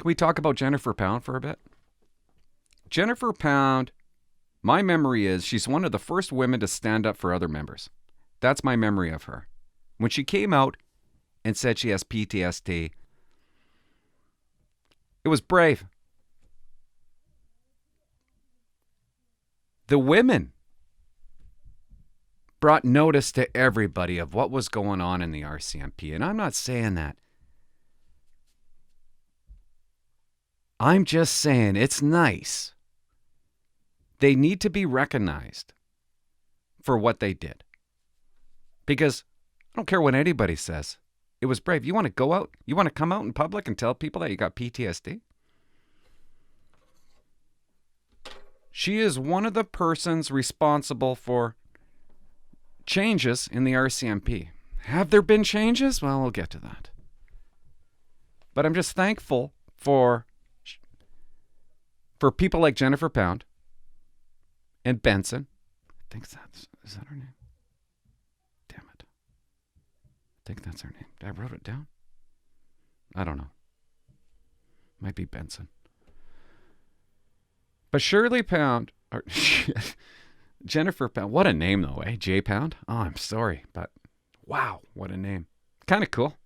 Can we talk about Jennifer Pound for a bit? Jennifer Pound, my memory is she's one of the first women to stand up for other members. That's my memory of her. When she came out and said she has PTSD, it was brave. The women brought notice to everybody of what was going on in the RCMP. And I'm not saying that. I'm just saying it's nice. They need to be recognized for what they did. Because I don't care what anybody says. It was brave. You want to go out? You want to come out in public and tell people that you got PTSD? She is one of the persons responsible for changes in the RCMP. Have there been changes? Well, we'll get to that. But I'm just thankful for people like Jennifer Pound and Benson. Is that her name? Damn it. I think that's her name. I wrote it down. I don't know. Might be Benson. But Shirley Pound, or Jennifer Pound, what a name though, eh? J Pound? Oh, I'm sorry, but wow, what a name. Kind of cool.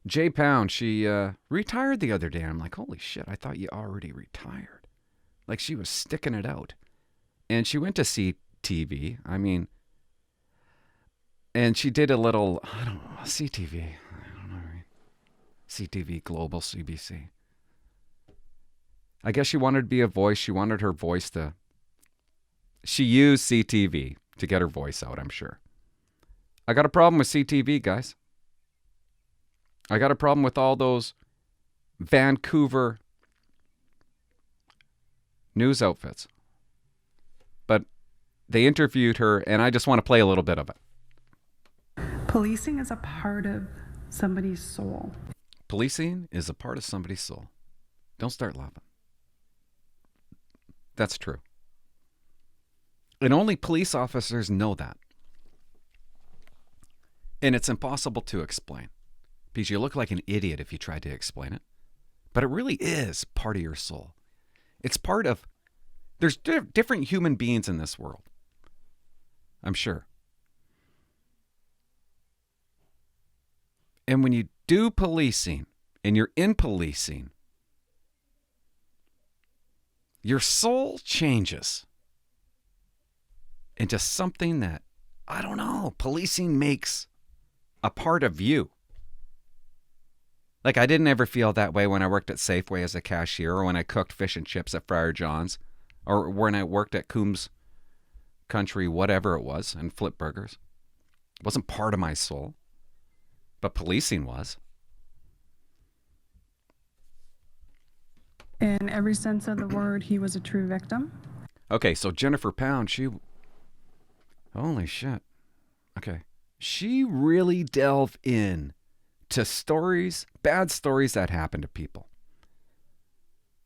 J Pound, she retired the other day. I'm like, holy shit, I thought you already retired. Like she was sticking it out. And she went to CTV. I mean, and she did a little, I don't know, CTV. I don't know. CTV, Global, CBC. I guess she wanted to be a voice. She wanted her voice to... She used CTV to get her voice out, I'm sure. I got a problem with CTV, guys. I got a problem with all those Vancouver news outfits. But they interviewed her, and I just want to play a little bit of it. Policing is a part of somebody's soul. Policing is a part of somebody's soul. Don't start laughing. That's true. And only police officers know that. And it's impossible to explain. Because you look like an idiot if you try to explain it. But it really is part of your soul. It's part of... There's different human beings in this world. I'm sure. And when you do policing, and you're in policing, your soul changes into something that, I don't know, policing makes a part of you. Like I didn't ever feel that way when I worked at Safeway as a cashier, or when I cooked fish and chips at Friar John's, or when I worked at Coombs Country, whatever it was, and Flip Burgers. It wasn't part of my soul, but policing was. In every sense of the word, he was a true victim. Okay, so Jennifer Pound, holy shit. Okay. She really delved in to stories, bad stories that happen to people.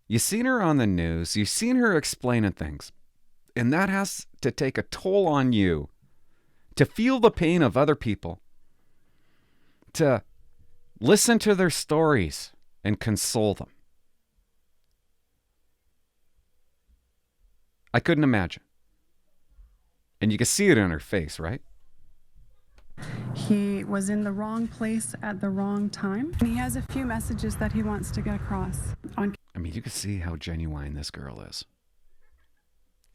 You've seen her on the news. You've seen her explaining things. And that has to take a toll on you to feel the pain of other people, to listen to their stories and console them. I couldn't imagine. And you can see it in her face, right? He was in the wrong place at the wrong time. And he has a few messages that he wants to get across. I mean, you can see how genuine this girl is.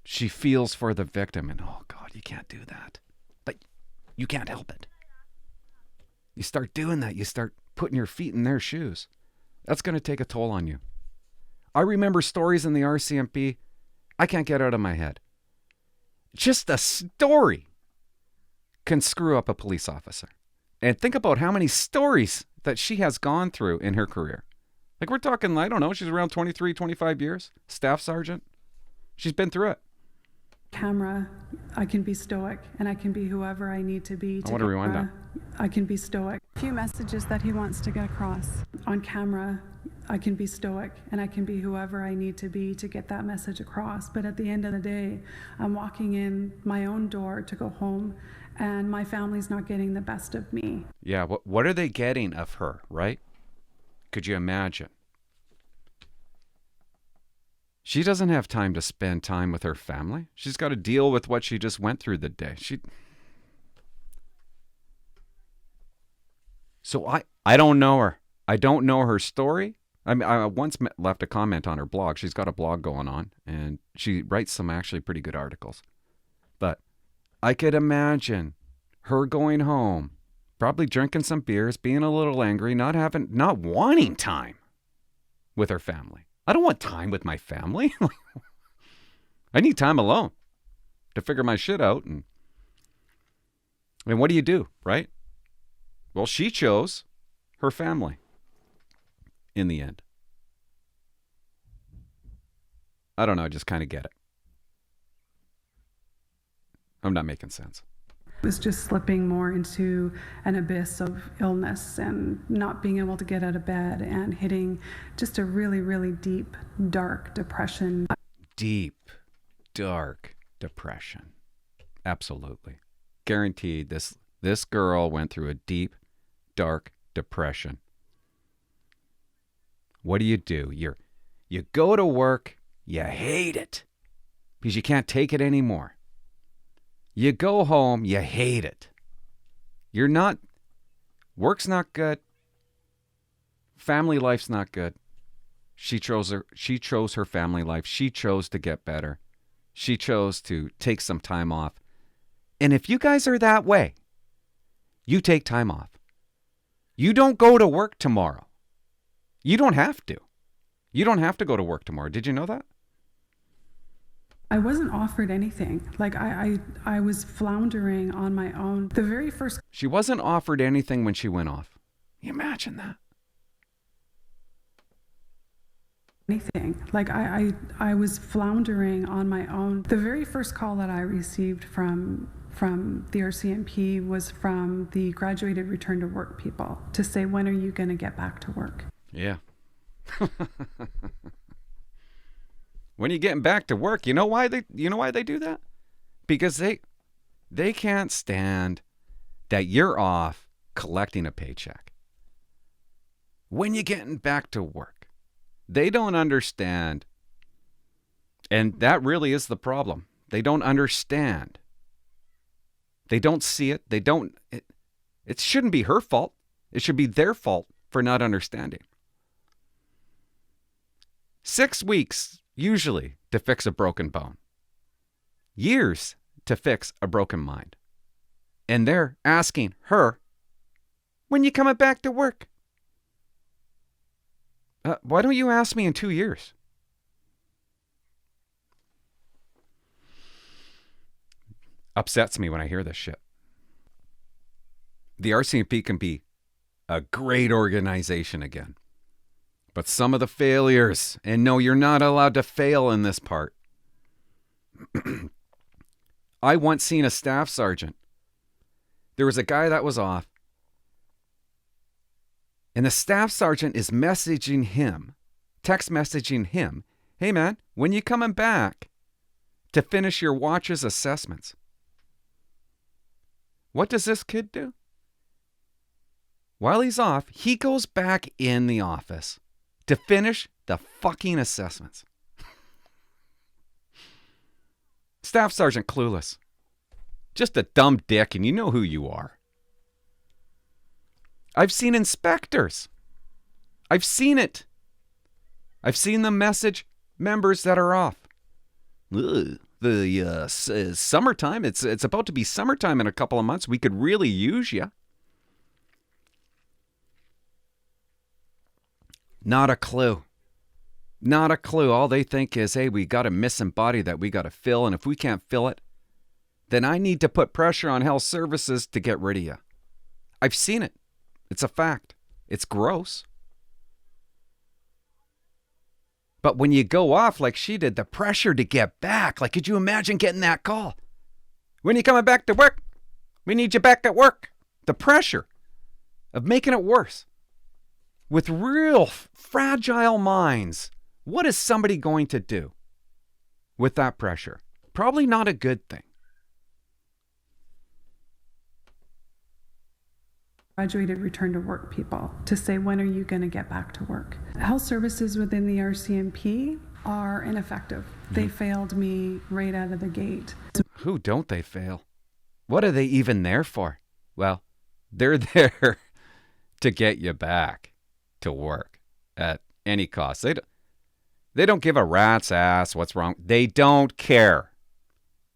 She feels for the victim, and oh God, you can't do that. But you can't help it. You start doing that, you start putting your feet in their shoes. That's going to take a toll on you. I remember stories in the RCMP I can't get out of my head. Just a story can screw up a police officer. And think about how many stories that she has gone through in her career. Like we're talking, I don't know, she's around 23, 25 years, staff sergeant. She's been through it. Camera, I can be stoic, and I can be whoever I need to be. I want to rewind that. I can be stoic. A few messages that he wants to get across. On camera, I can be stoic, and I can be whoever I need to be to get that message across. But at the end of the day, I'm walking in my own door to go home, and my family's not getting the best of me. Yeah, what are they getting of her, right? Could you imagine? She doesn't have time to spend time with her family. She's got to deal with what she just went through the day. So I don't know her. I don't know her story. I mean, I once left a comment on her blog. She's got a blog going on, and she writes some actually pretty good articles. But I could imagine her going home, probably drinking some beers, being a little angry, not wanting time with her family. I don't want time with my family. I need time alone to figure my shit out. And what do, right? Well, she chose her family in the end. I don't know. I just kind of get it. I'm not making sense. Was just slipping more into an abyss of illness and not being able to get out of bed and hitting just a really, really deep, dark depression. Deep, dark depression. Absolutely. Guaranteed this girl went through a deep, dark depression. What do? You go to work, you hate it because you can't take it anymore. You go home, you hate it. Work's not good. Family life's not good. She chose her family life. She chose to get better. She chose to take some time off. And if you guys are that way, you take time off. You don't go to work tomorrow. You don't have to. You don't have to go to work tomorrow. Did you know that? I wasn't offered anything. Like I was floundering on my own. The very first. She wasn't offered anything when she went off. Can you imagine that? Anything. Like I was floundering on my own. The very first call that I received from the RCMP was from the graduated return to work people to say, when are you going to get back to work? Yeah. When are you getting back to work? You know why they do that? Because they can't stand that you're off collecting a paycheck. When you getting back to work? They don't understand. And that really is the problem. They don't understand. They don't see it. It shouldn't be her fault. It should be their fault for not understanding. 6 weeks usually to fix a broken bone. Years to fix a broken mind. And they're asking her, when you coming back to work? Why don't you ask me in 2 years? Upsets me when I hear this shit. The RCMP can be a great organization again. But some of the failures, and no, you're not allowed to fail in this part. I once seen a staff sergeant. There was a guy that was off. And the staff sergeant is messaging him, text messaging him, hey man, when you coming back to finish your watch's assessments? What does this kid do? While he's off, he goes back in the office to finish the fucking assessments. Staff Sergeant clueless. Just a dumb dick, and you know who you are. I've seen inspectors. I've seen it. I've seen them message members that are off. Ugh, summertime. It's about to be summertime in a couple of months. We could really use you. Not a clue. Not a clue. All they think is, hey, we got a missing body that we got to fill, and if we can't fill it, then I need to put pressure on health services to get rid of you. I've seen it. It's a fact. It's gross. But when you go off like she did, the pressure to get back, like, could you imagine getting that call? When are you coming back to work? We need you back at work. The pressure of making it worse. With real fragile minds, what is somebody going to do with that pressure? Probably not a good thing. graduated return to work people to say, when are you going to get back to work? Health services within the RCMP are ineffective. They failed me right out of the gate. Who don't they fail? What are they even there for? Well, they're there to get you back to work at any cost. They don't give a rat's ass what's wrong. They don't care.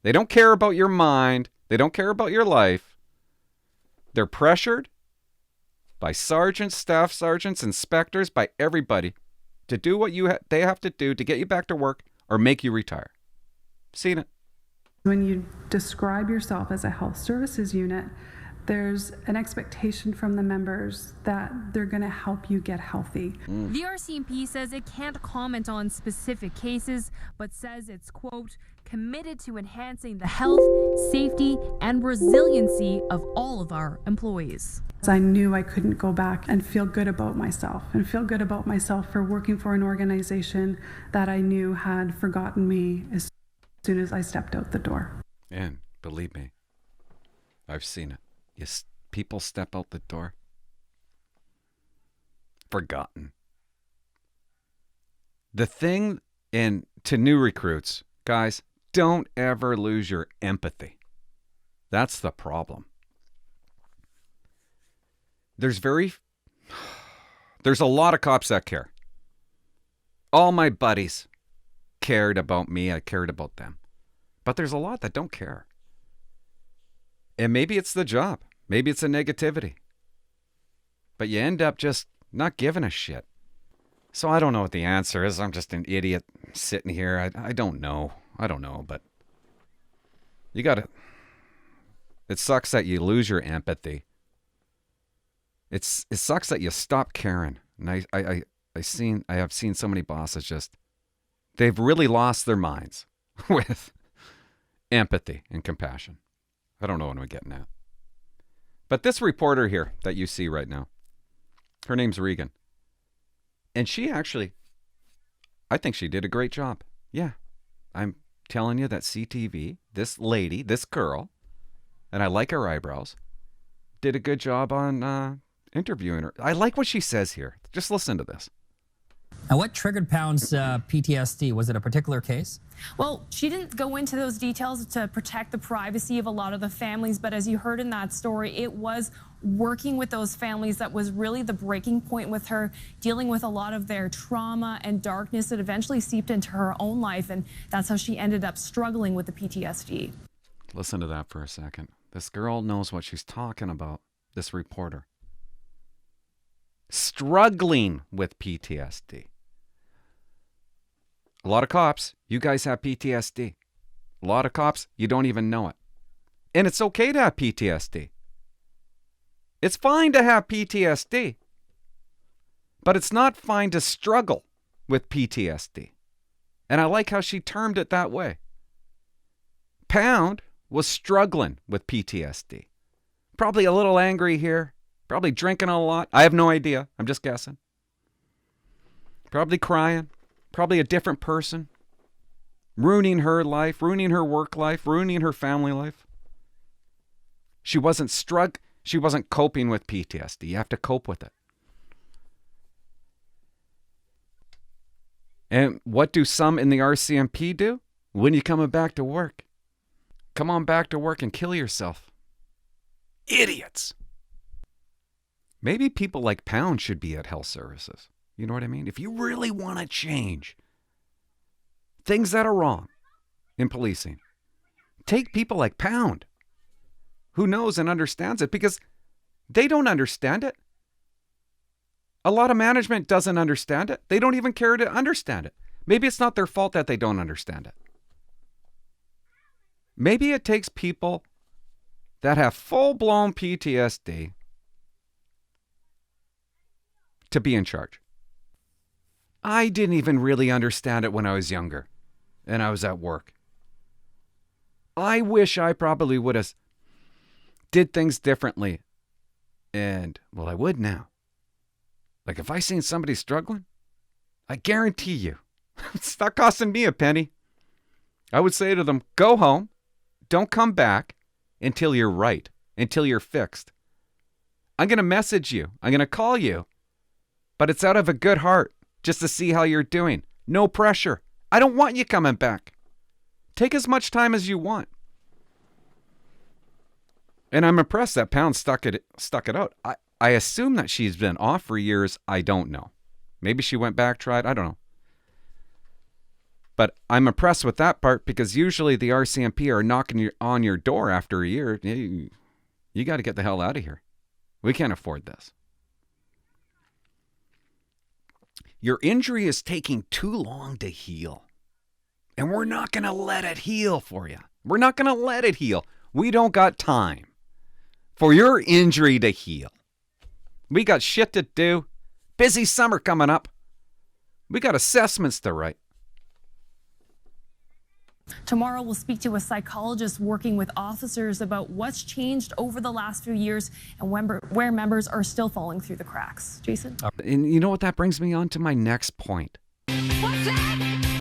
They don't care about your mind. They don't care about your life. They're pressured by sergeants, staff sergeants, inspectors, by everybody to do what they have to do to get you back to work or make you retire. Seen it. When you describe yourself as a health services unit, there's an expectation from the members that they're going to help you get healthy. The RCMP says it can't comment on specific cases, but says it's, quote, committed to enhancing the health, safety, and resiliency of all of our employees. I knew I couldn't go back and feel good about myself for working for an organization that I knew had forgotten me as soon as I stepped out the door. And believe me, I've seen it. People step out the door. Forgotten. The thing to new recruits, guys, don't ever lose your empathy. That's the problem. There's a lot of cops that care. All my buddies cared about me. I cared about them. But there's a lot that don't care. And maybe it's the job. Maybe it's a negativity. But you end up just not giving a shit. So I don't know what the answer is. I'm just an idiot sitting here. I don't know. But you got to... It sucks that you lose your empathy. It sucks that you stop caring. And I have seen so many bosses just... They've really lost their minds with empathy and compassion. I don't know what I'm getting at. But this reporter here that you see right now, her name's Regan. And she actually, I think she did a great job. Yeah. I'm telling you that CTV, this lady, this girl, and I like her eyebrows, did a good job on interviewing her. I like what she says here. Just listen to this. And what triggered Pound's PTSD? Was it a particular case? Well, she didn't go into those details to protect the privacy of a lot of the families, but as you heard in that story, it was working with those families that was really the breaking point with her, dealing with a lot of their trauma and darkness that eventually seeped into her own life, and that's how she ended up struggling with the PTSD. Listen to that for a second. This girl knows what she's talking about, this reporter. Struggling with PTSD. A lot of cops, you guys have PTSD. A lot of cops, you don't even know it. And it's okay to have PTSD. It's fine to have PTSD. But it's not fine to struggle with PTSD. And I like how she termed it that way. Pound was struggling with PTSD. Probably a little angry here. Probably drinking a lot. I have no idea. I'm just guessing. Probably crying. Probably a different person. Ruining her life, ruining her work life, ruining her family life. She wasn't coping with PTSD. You have to cope with it. And what do some in the RCMP do? When you coming back to work? Come on back to work and kill yourself. Idiots. Maybe people like Pound should be at health services. You know what I mean? If you really want to change things that are wrong in policing, take people like Pound, who knows and understands it, because they don't understand it. A lot of management doesn't understand it. They don't even care to understand it. Maybe it's not their fault that they don't understand it. Maybe it takes people that have full-blown PTSD to be in charge. I didn't even really understand it when I was younger and I was at work. I wish I probably would have did things differently. And, well, I would now. Like if I seen somebody struggling, I guarantee you, it's not costing me a penny. I would say to them, go home. Don't come back until you're right, until you're fixed. I'm going to message you. I'm going to call you. But it's out of a good heart, just to see how you're doing. No pressure. I don't want you coming back. Take as much time as you want. And I'm impressed that Pound stuck it out. I assume that she's been off for years. I don't know. Maybe she went back, tried. I don't know. But I'm impressed with that part, because usually the RCMP are knocking on your door after a year. You got to get the hell out of here. We can't afford this. Your injury is taking too long to heal. And we're not going to let it heal for you. We're not going to let it heal. We don't got time for your injury to heal. We got shit to do. Busy summer coming up. We got assessments to write. Tomorrow we'll speak to a psychologist working with officers about what's changed over the last few years and where members are still falling through the cracks. Jason? And you know what that brings me on to my next point. What's that?